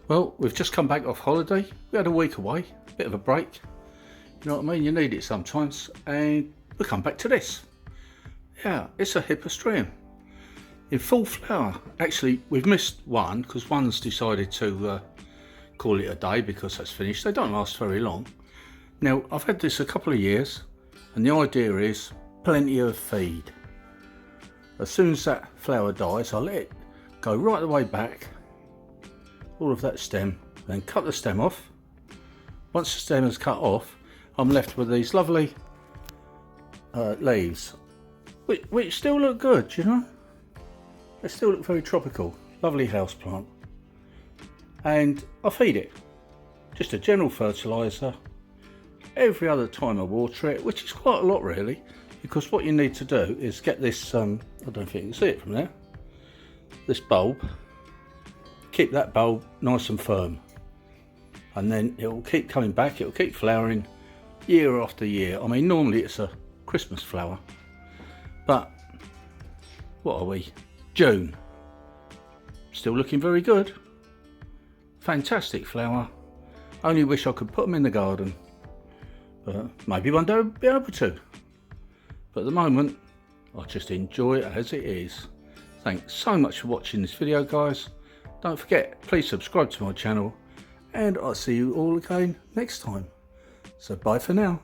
Well, we've just come back off holiday. We had a week away, bit of a break. You know what I mean? You need it sometimes. And we come back to this. Yeah, it's a Hippeastrum in full flower. Actually, we've missed one because one's decided to call it a day because that's finished. They don't last very long. Now, I've had this a couple of years, and the idea is plenty of feed. As soon as that flower dies, I'll let it go right the way back, all of that stem, then cut the stem off. Once the stem is cut off, I'm left with these lovely leaves, which still look good, you know. They still look very tropical, lovely house plant. And I feed it just a general fertiliser every other time I water it, which is quite a lot really, because what you need to do is get this, I don't know if you can see it from there, this bulb, keep that bulb nice and firm, and then it will keep coming back, it will keep flowering year after year. I mean, normally it's a Christmas flower, but what are we, June, still looking very good. Fantastic flower. Only wish I could put them in the garden, but maybe one day I'll be able to. But at the moment, I just enjoy it as it is. Thanks so much for watching this video, guys. Don't forget, please subscribe to my channel, and I'll see you all again next time. So bye for now.